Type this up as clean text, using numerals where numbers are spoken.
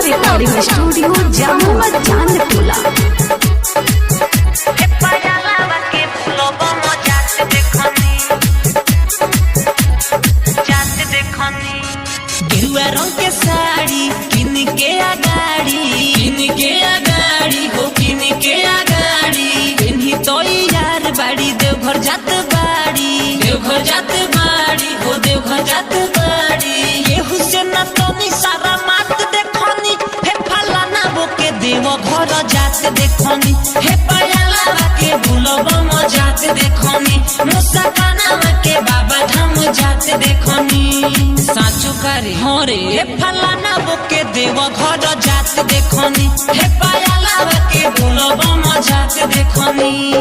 Recording studio जामुआ Chandtola. गेरुआ रंग के साड़ी किन के आगाड़ी हो किन के आगाड़ी इन्हीं तो यार बाड़ी देवघर जात बाड़ी हो देवघर जात बाड़ी ये हुसैन तो सारा मात देखनी हे फलाना वो के देवघर जात देखनी हे पयाला के बुलबम जात देखनी मुस्काना के बाबा धाम जात देखनी साचो करे हरे हे फलाना वो के देवघर जात देखनी हे पयाला के बुलबम जात देखनी।